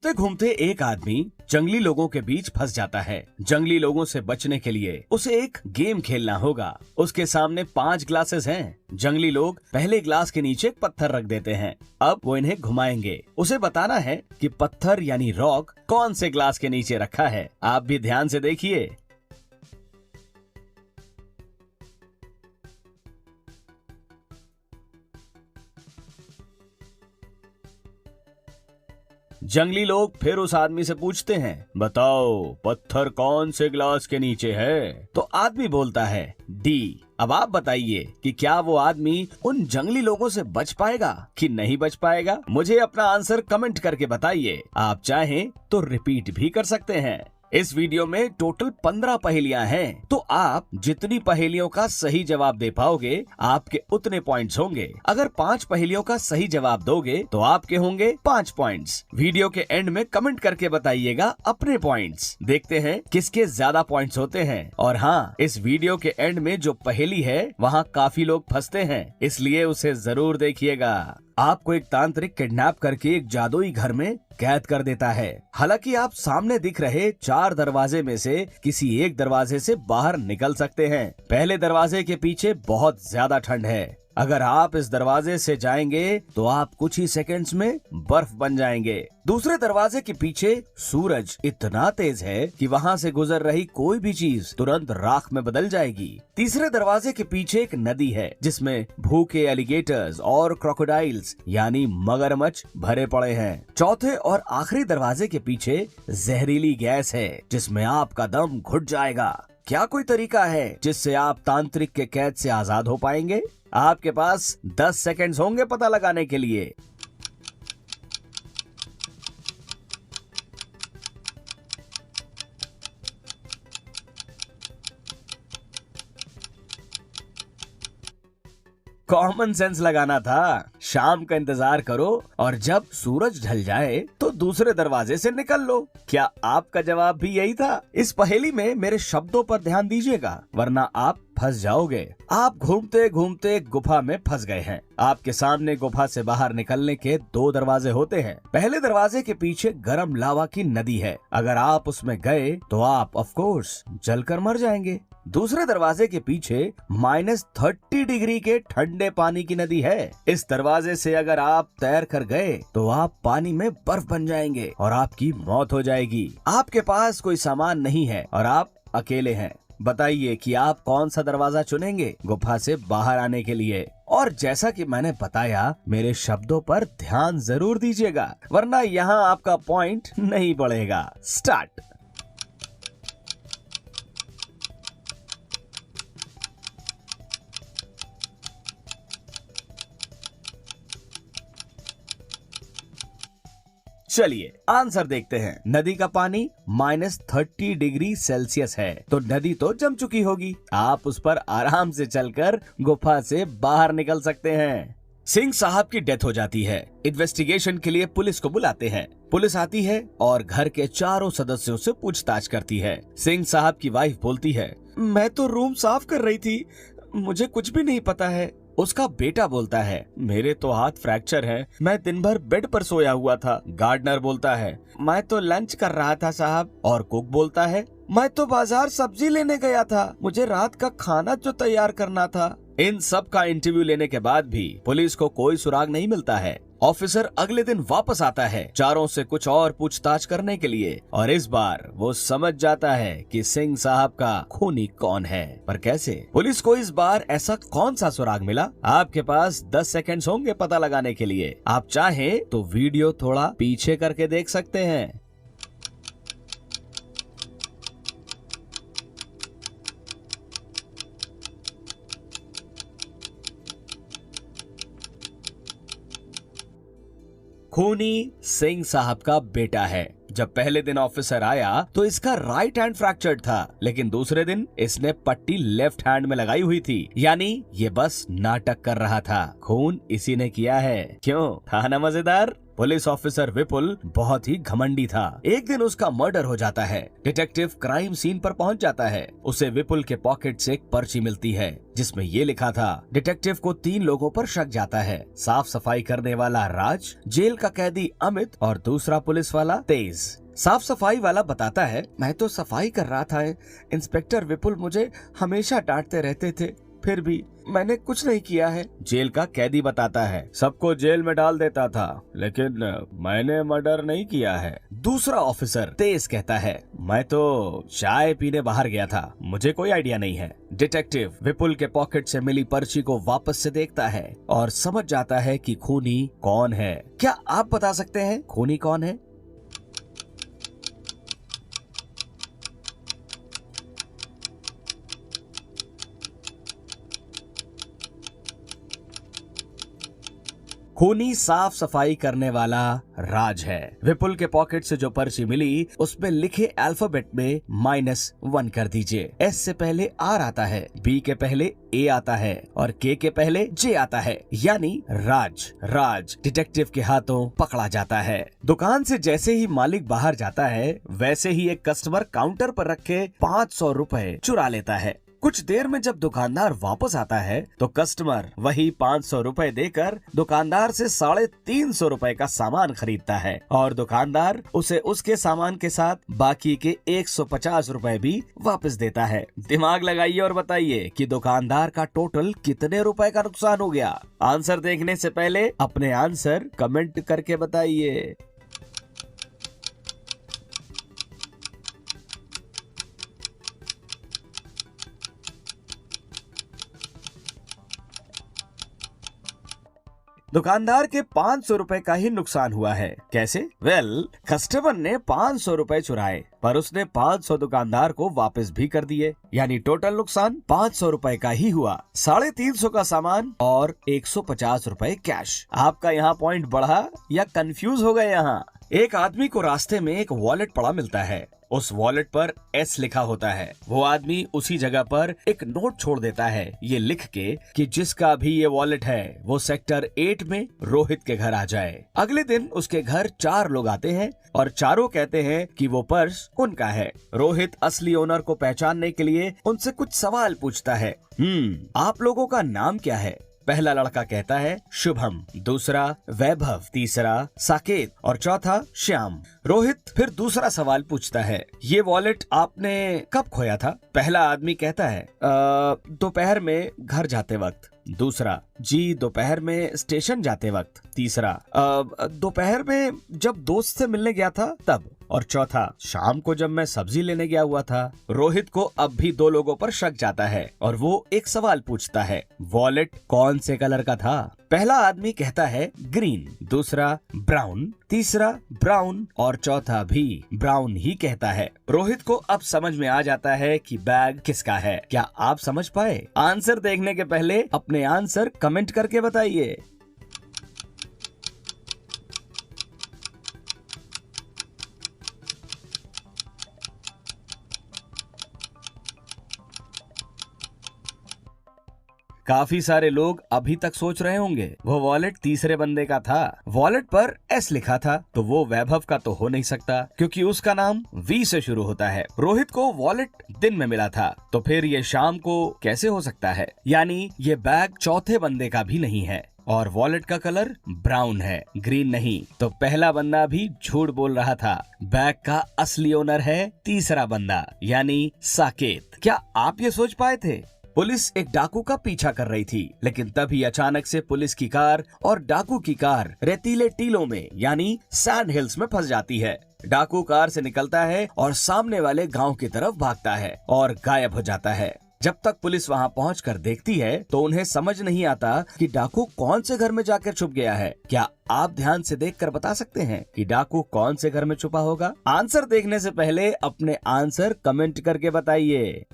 घूमते घूमते एक आदमी जंगली लोगों के बीच फंस जाता है। जंगली लोगों से बचने के लिए उसे एक गेम खेलना होगा। उसके सामने 5 ग्लासेस हैं। जंगली लोग पहले ग्लास के नीचे एक पत्थर रख देते हैं। अब वो इन्हें घुमाएंगे। उसे बताना है कि पत्थर यानी रॉक कौन से ग्लास के नीचे रखा है। आप भी ध्यान से देखिए। जंगली लोग फिर उस आदमी से पूछते हैं, बताओ पत्थर कौन से ग्लास के नीचे है? तो आदमी बोलता है डी। अब आप बताइए कि क्या वो आदमी उन जंगली लोगों से बच पाएगा कि नहीं बच पाएगा? मुझे अपना आंसर कमेंट करके बताइए। आप चाहें तो रिपीट भी कर सकते हैं। इस वीडियो में टोटल 15 पहेलियां हैं, तो आप जितनी पहेलियों का सही जवाब दे पाओगे आपके उतने पॉइंट्स होंगे। अगर 5 पहेलियों का सही जवाब दोगे तो आपके होंगे 5 पॉइंट्स। वीडियो के एंड में कमेंट करके बताइएगा अपने पॉइंट्स। देखते हैं किसके ज्यादा पॉइंट्स होते हैं। और हाँ, इस वीडियो के एंड में जो पहेली है वहाँ काफी लोग फंसते हैं, इसलिए उसे जरूर देखिएगा। आपको एक तांत्रिक किडनैप करके एक जादुई घर में कैद कर देता है। हालांकि आप सामने दिख रहे 4 दरवाजे में से किसी एक दरवाजे से बाहर निकल सकते हैं। पहले दरवाजे के पीछे बहुत ज्यादा ठंड है। अगर आप इस दरवाजे से जाएंगे तो आप कुछ ही सेकंड्स में बर्फ बन जाएंगे। दूसरे दरवाजे के पीछे सूरज इतना तेज है कि वहाँ से गुजर रही कोई भी चीज तुरंत राख में बदल जाएगी। तीसरे दरवाजे के पीछे एक नदी है जिसमें भूखे एलिगेटर्स और क्रोकोडाइल्स यानी मगरमच्छ भरे पड़े हैं। चौथे और आखिरी दरवाजे के पीछे जहरीली गैस है जिसमें आपका दम घुट जाएगा। क्या कोई तरीका है जिससे आप तांत्रिक के कैद से आजाद हो पाएंगे? आपके पास 10 सेकंड्स होंगे पता लगाने के लिए। कॉमन सेंस लगाना था। शाम का इंतजार करो और जब सूरज ढल जाए तो दूसरे दरवाजे से निकल लो। क्या आपका जवाब भी यही था? इस पहेली में मेरे शब्दों पर ध्यान दीजिएगा, वरना आप फंस जाओगे। आप घूमते घूमते गुफा में फंस गए हैं। आपके सामने गुफा से बाहर निकलने के 2 दरवाजे होते हैं। पहले दरवाजे के पीछे गर्म लावा की नदी है। अगर आप उसमें गए तो आप ऑफ कोर्स जलकर मर जाएंगे। दूसरे दरवाजे के पीछे -30 डिग्री के ठंडे पानी की नदी है। इस दरवाजे से अगर आप तैर कर गए तो आप पानी में बर्फ बन जाएंगे और आपकी मौत हो जाएगी। आपके पास कोई सामान नहीं है और आप अकेले हैं। बताइए कि आप कौन सा दरवाजा चुनेंगे गुफा से बाहर आने के लिए? और जैसा कि मैंने बताया, मेरे शब्दों पर ध्यान जरूर दीजिएगा, वरना यहाँ आपका पॉइंट नहीं बढ़ेगा। स्टार्ट। चलिए आंसर देखते हैं। नदी का पानी -30 डिग्री सेल्सियस है, तो नदी तो जम चुकी होगी। आप उस पर आराम से चलकर गुफा से बाहर निकल सकते हैं। सिंह साहब की डेथ हो जाती है। इन्वेस्टिगेशन के लिए पुलिस को बुलाते हैं। पुलिस आती है और घर के चारों सदस्यों से पूछताछ करती है। सिंह साहब की वाइफ बोलती है, मैं तो रूम साफ कर रही थी, मुझे कुछ भी नहीं पता है। उसका बेटा बोलता है, मेरे तो हाथ फ्रैक्चर है, मैं दिन भर बेड पर सोया हुआ था। गार्डनर बोलता है, मैं तो लंच कर रहा था साहब। और कुक बोलता है, मैं तो बाजार सब्जी लेने गया था, मुझे रात का खाना जो तैयार करना था। इन सब का इंटरव्यू लेने के बाद भी पुलिस को कोई सुराग नहीं मिलता है। ऑफिसर अगले दिन वापस आता है चारों से कुछ और पूछताछ करने के लिए, और इस बार वो समझ जाता है कि सिंह साहब का खूनी कौन है। पर कैसे? पुलिस को इस बार ऐसा कौन सा सुराग मिला? आपके पास 10 सेकंड्स होंगे पता लगाने के लिए। आप चाहें तो वीडियो थोड़ा पीछे करके देख सकते हैं। खूनी सिंह साहब का बेटा है। जब पहले दिन ऑफिसर आया तो इसका राइट हैंड फ्रैक्चर्ड था, लेकिन दूसरे दिन इसने पट्टी लेफ्ट हैंड में लगाई हुई थी, यानी ये बस नाटक कर रहा था। खून इसी ने किया है। क्यों? था ना मजेदार? पुलिस ऑफिसर विपुल बहुत ही घमंडी था। एक दिन उसका मर्डर हो जाता है। डिटेक्टिव क्राइम सीन पर पहुंच जाता है। उसे विपुल के पॉकेट से एक पर्ची मिलती है जिसमें ये लिखा था। डिटेक्टिव को 3 लोगों पर शक जाता है। साफ सफाई करने वाला राज, जेल का कैदी अमित और दूसरा पुलिस वाला तेज। साफ सफाई वाला बताता है, मैं तो सफाई कर रहा था। इंस्पेक्टर विपुल मुझे हमेशा डांटते रहते थे, फिर भी मैंने कुछ नहीं किया है। जेल का कैदी बताता है, सबको जेल में डाल देता था, लेकिन मैंने मर्डर नहीं किया है। दूसरा ऑफिसर तेज कहता है, मैं तो चाय पीने बाहर गया था, मुझे कोई आइडिया नहीं है। डिटेक्टिव विपुल के पॉकेट से मिली पर्ची को वापस से देखता है और समझ जाता है कि खूनी कौन है। क्या आप बता सकते हैं खूनी कौन है? खूनी साफ सफाई करने वाला राज है। विपुल के पॉकेट से जो पर्ची मिली उसमें लिखे अल्फाबेट में -1 कर दीजिए। एस से पहले आर आता है, बी के पहले ए आता है और के पहले जे आता है, यानी राज डिटेक्टिव के हाथों पकड़ा जाता है। दुकान से जैसे ही मालिक बाहर जाता है वैसे ही एक कस्टमर काउंटर पर रखे 500 रुपए चुरा लेता है। कुछ देर में जब दुकानदार वापस आता है तो कस्टमर वही 500 रुपए देकर दुकानदार से 350 रुपए का सामान खरीदता है और दुकानदार उसे उसके सामान के साथ बाकी के 150 रुपए भी वापस देता है। दिमाग लगाइए और बताइए कि दुकानदार का टोटल कितने रुपए का नुकसान हो गया। आंसर देखने से पहले अपने आंसर कमेंट करके बताइए। दुकानदार के 500 रुपए का ही नुकसान हुआ है। कैसे? कस्टमर ने 500 रुपए चुराए पर उसने 500 दुकानदार को वापस भी कर दिए, यानी टोटल नुकसान 500 रुपए का ही हुआ। 350 का सामान और 150 रुपए कैश। आपका यहाँ पॉइंट बढ़ा या कंफ्यूज हो गए? यहाँ एक आदमी को रास्ते में एक वॉलेट पड़ा मिलता है। उस वॉलेट पर एस लिखा होता है। वो आदमी उसी जगह पर एक नोट छोड़ देता है, ये लिख के कि जिसका भी ये वॉलेट है वो सेक्टर 8 में रोहित के घर आ जाए। अगले दिन उसके घर 4 लोग आते हैं और चारों कहते हैं कि वो पर्स उनका है। रोहित असली ओनर को पहचानने के लिए उनसे कुछ सवाल पूछता है। आप लोगों का नाम क्या है? पहला लड़का कहता है शुभम, दूसरा वैभव, तीसरा साकेत और चौथा श्याम। रोहित फिर दूसरा सवाल पूछता है, ये वॉलेट आपने कब खोया था? पहला आदमी कहता है दोपहर में घर जाते वक्त। दूसरा, जी दोपहर में स्टेशन जाते वक्त। तीसरा, दोपहर में जब दोस्त से मिलने गया था तब। और चौथा, शाम को जब मैं सब्जी लेने गया हुआ था। रोहित को अब भी 2 लोगों पर शक जाता है और वो एक सवाल पूछता है, वॉलेट कौन से कलर का था? पहला आदमी कहता है ग्रीन, दूसरा ब्राउन, तीसरा ब्राउन और चौथा भी ब्राउन ही कहता है। रोहित को अब समझ में आ जाता है कि बैग किसका है। क्या आप समझ पाए? आंसर देखने के पहले अपने आंसर कमेंट करके बताइए। काफी सारे लोग अभी तक सोच रहे होंगे वो वॉलेट तीसरे बंदे का था। वॉलेट पर एस लिखा था तो वो वैभव का तो हो नहीं सकता क्योंकि उसका नाम वी से शुरू होता है। रोहित को वॉलेट दिन में मिला था तो फिर ये शाम को कैसे हो सकता है? यानी ये बैग चौथे बंदे का भी नहीं है और वॉलेट का कलर ब्राउन है, ग्रीन नहीं। तो पहला बंदा भी झूठ बोल रहा था। बैग का असली ओनर है तीसरा बंदा यानी साकेत। क्या आप ये सोच पाए थे? पुलिस एक डाकू का पीछा कर रही थी, लेकिन तभी अचानक से पुलिस की कार और डाकू की कार रेतीले टीलों में यानी सैंड हिल्स में फंस जाती है। डाकू कार से निकलता है और सामने वाले गांव की तरफ भागता है और गायब हो जाता है। जब तक पुलिस वहां पहुंचकर देखती है तो उन्हें समझ नहीं आता कि डाकू कौन से घर में जाकर छुप गया है। क्या आप ध्यान से देखकर बता सकते हैं कि डाकू कौन से घर में छुपा होगा? आंसर देखने से पहले अपने आंसर कमेंट करके बताइए।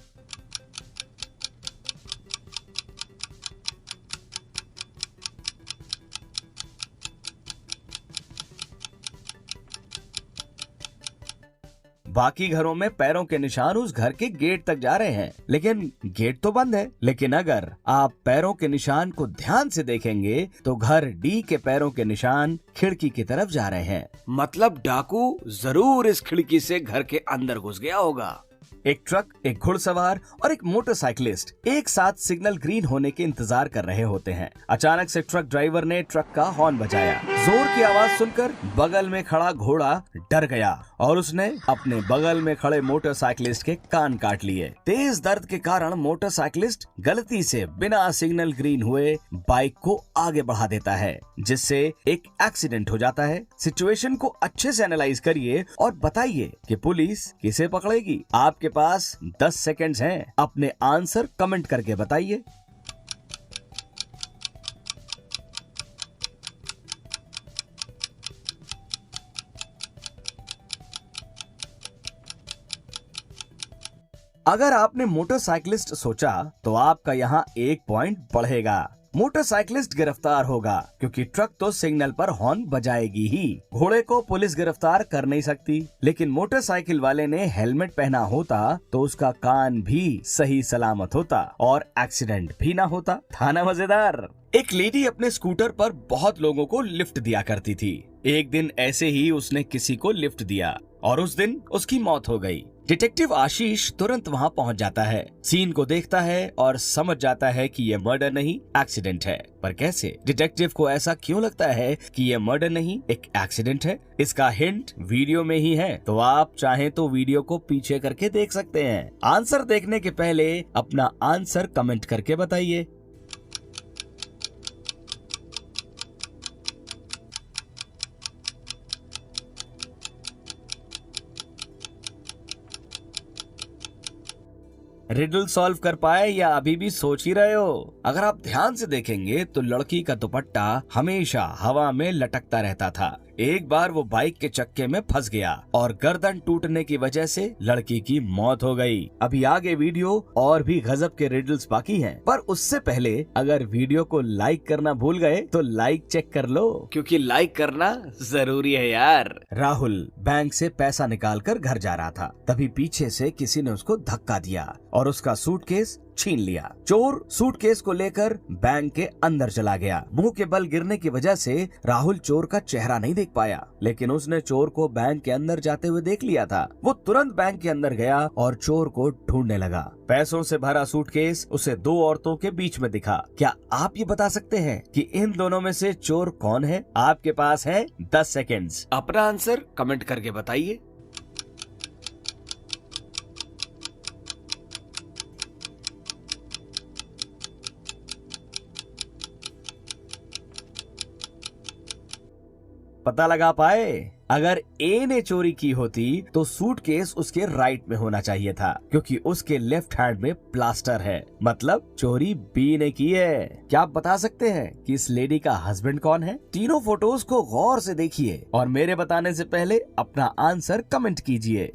बाकी घरों में पैरों के निशान उस घर के गेट तक जा रहे हैं, लेकिन गेट तो बंद है। लेकिन अगर आप पैरों के निशान को ध्यान से देखेंगे तो घर डी के पैरों के निशान खिड़की की तरफ जा रहे हैं। मतलब डाकू जरूर इस खिड़की से घर के अंदर घुस गया होगा। एक ट्रक, एक घुड़सवार और एक मोटरसाइकिलिस्ट एक साथ सिग्नल ग्रीन होने के इंतजार कर रहे होते हैं। अचानक से ट्रक ड्राइवर ने ट्रक का हॉर्न बजाया। जोर की आवाज सुनकर बगल में खड़ा घोड़ा डर गया और उसने अपने बगल में खड़े मोटरसाइकिलिस्ट के कान काट लिए। तेज दर्द के कारण मोटरसाइकिलिस्ट गलती से बिना सिग्नल ग्रीन हुए बाइक को आगे बढ़ा देता है, जिससे एक एक्सीडेंट हो जाता है। सिचुएशन को अच्छे से एनालाइज करिए और बताइए कि पुलिस किसे पकड़ेगी। आपके पास 10 सेकंड्स हैं, अपने आंसर कमेंट करके बताइए। अगर आपने मोटरसाइकिलिस्ट सोचा तो आपका यहाँ 1 पॉइंट बढ़ेगा। मोटरसाइकिलिस्ट गिरफ्तार होगा क्योंकि ट्रक तो सिग्नल पर हॉर्न बजाएगी ही। घोड़े को पुलिस गिरफ्तार कर नहीं सकती, लेकिन मोटरसाइकिल वाले ने हेलमेट पहना होता तो उसका कान भी सही सलामत होता और एक्सीडेंट भी ना होता। था ना मजेदार। एक लेडी अपने स्कूटर पर बहुत लोगों को लिफ्ट दिया करती थी। एक दिन ऐसे ही उसने किसी को लिफ्ट दिया और उस दिन उसकी मौत हो गई। डिटेक्टिव आशीष तुरंत वहां पहुंच जाता है, सीन को देखता है और समझ जाता है कि ये मर्डर नहीं एक्सीडेंट है। पर कैसे? डिटेक्टिव को ऐसा क्यों लगता है कि ये मर्डर नहीं एक एक्सीडेंट है? इसका हिंट वीडियो में ही है, तो आप चाहें तो वीडियो को पीछे करके देख सकते हैं। आंसर देखने के पहले अपना आंसर कमेंट करके बताइए। रिडल सॉल्व कर पाए या अभी भी सोच ही रहे हो? अगर आप ध्यान से देखेंगे तो लड़की का दुपट्टा हमेशा हवा में लटकता रहता था। एक बार वो बाइक के चक्के में फंस गया और गर्दन टूटने की वजह से लड़की की मौत हो गई। अभी आगे वीडियो और भी गजब के रिडल्स बाकी हैं, पर उससे पहले अगर वीडियो को लाइक करना भूल गए तो लाइक चेक कर लो, क्योंकि लाइक करना जरूरी है यार। राहुल बैंक से पैसा निकालकर घर जा रहा था, तभी पीछे से किसी ने उसको धक्का दिया और उसका सूटकेस छीन लिया। चोर सूटकेस को लेकर बैंक के अंदर चला गया। मुंह के बल गिरने की वजह से राहुल चोर का चेहरा नहीं देख पाया, लेकिन उसने चोर को बैंक के अंदर जाते हुए देख लिया था। वो तुरंत बैंक के अंदर गया और चोर को ढूंढने लगा। पैसों से भरा सूटकेस उसे 2 औरतों के बीच में दिखा। क्या आप ये बता सकते हैं कि इन दोनों में से चोर कौन है? आपके पास है 10 सेकेंड्स, अपना आंसर कमेंट करके बताइए। पता लगा पाए? अगर ए ने चोरी की होती तो सूटकेस उसके राइट में होना चाहिए था, क्योंकि उसके लेफ्ट हैंड में प्लास्टर है, मतलब चोरी बी ने की है। क्या आप बता सकते हैं कि इस लेडी का हस्बैंड कौन है? तीनों फोटोज को गौर से देखिए और मेरे बताने से पहले अपना आंसर कमेंट कीजिए।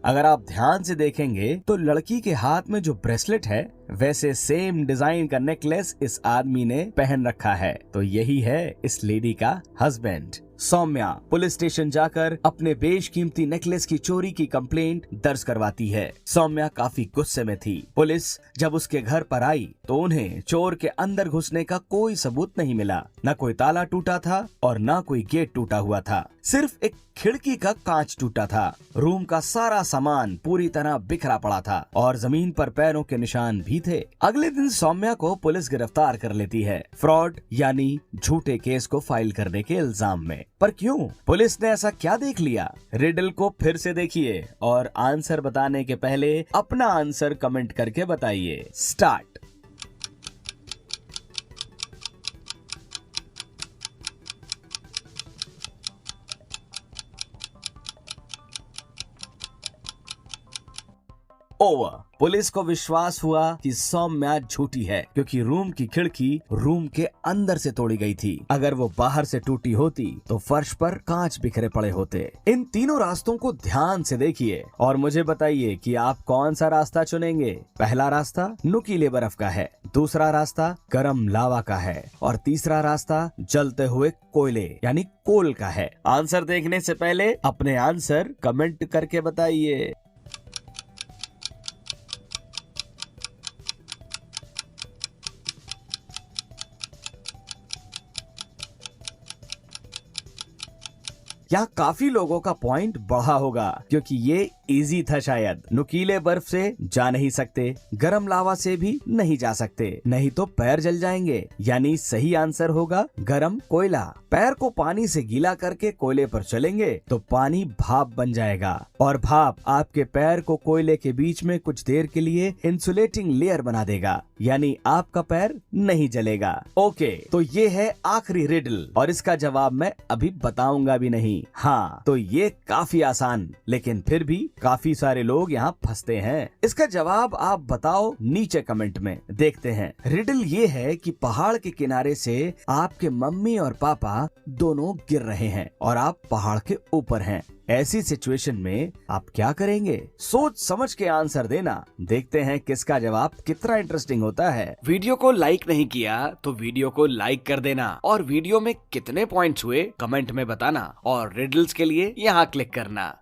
अगर आप ध्यान से देखेंगे तो लड़की के हाथ में जो ब्रेसलेट है वैसे सेम डिजाइन का नेकलेस इस आदमी ने पहन रखा है, तो यही है इस लेडी का हस्बैंड। सौम्या पुलिस स्टेशन जाकर अपने बेशकीमती नेकलेस की चोरी की कंप्लेंट दर्ज करवाती है। सौम्या काफी गुस्से में थी। पुलिस जब उसके घर पर आई तो उन्हें चोर के अंदर घुसने का कोई सबूत नहीं मिला। न कोई ताला टूटा था और न कोई गेट टूटा हुआ था, सिर्फ एक खिड़की का कांच टूटा था। रूम का सारा सामान पूरी तरह बिखरा पड़ा था और जमीन पर पैरों के निशान भी थे। अगले दिन सौम्या को पुलिस गिरफ्तार कर लेती है, फ्रॉड यानी झूठे केस को फाइल करने के इल्जाम में। पर क्यों? पुलिस ने ऐसा क्या देख लिया? रिडल को फिर से देखिए और आंसर बताने के पहले अपना आंसर कमेंट करके बताइए। स्टार्ट। ओवर। पुलिस को विश्वास हुआ कि सौम्या झूठी है क्योंकि रूम की खिड़की रूम के अंदर से तोड़ी गई थी। अगर वो बाहर से टूटी होती तो फर्श पर कांच बिखरे पड़े होते। इन तीनों रास्तों को ध्यान से देखिए और मुझे बताइए कि आप कौन सा रास्ता चुनेंगे। पहला रास्ता नुकीले बर्फ का है, दूसरा रास्ता गरम लावा का है और तीसरा रास्ता जलते हुए कोयले यानी कोल का है। आंसर देखने से पहले अपने आंसर कमेंट करके बताइए। यहाँ काफी लोगों का पॉइंट बढ़ा होगा क्योंकि ये इजी था शायद। नुकीले बर्फ से जा नहीं सकते, गरम लावा से भी नहीं जा सकते, नहीं तो पैर जल जाएंगे। यानी सही आंसर होगा गरम कोयला। पैर को पानी से गीला करके कोयले पर चलेंगे तो पानी भाप बन जाएगा और भाप आपके पैर को कोयले के बीच में कुछ देर के लिए इंसुलेटिंग लेयर बना देगा, यानी आपका पैर नहीं जलेगा। ओके, तो ये है आखिरी रिडल और इसका जवाब मैं अभी बताऊंगा भी नहीं। हाँ, तो ये काफी आसान लेकिन फिर भी काफी सारे लोग यहाँ फंसते हैं। इसका जवाब आप बताओ नीचे कमेंट में। देखते हैं। रिडल ये है कि पहाड़ के किनारे से आपके मम्मी और पापा दोनों गिर रहे हैं और आप पहाड़ के ऊपर हैं। ऐसी सिचुएशन में आप क्या करेंगे? सोच समझ के आंसर देना। देखते हैं किसका जवाब कितना इंटरेस्टिंग होता है। वीडियो को लाइक नहीं किया तो वीडियो को लाइक कर देना और वीडियो में कितने पॉइंट्स हुए कमेंट में बताना और रिडल्स के लिए यहाँ क्लिक करना।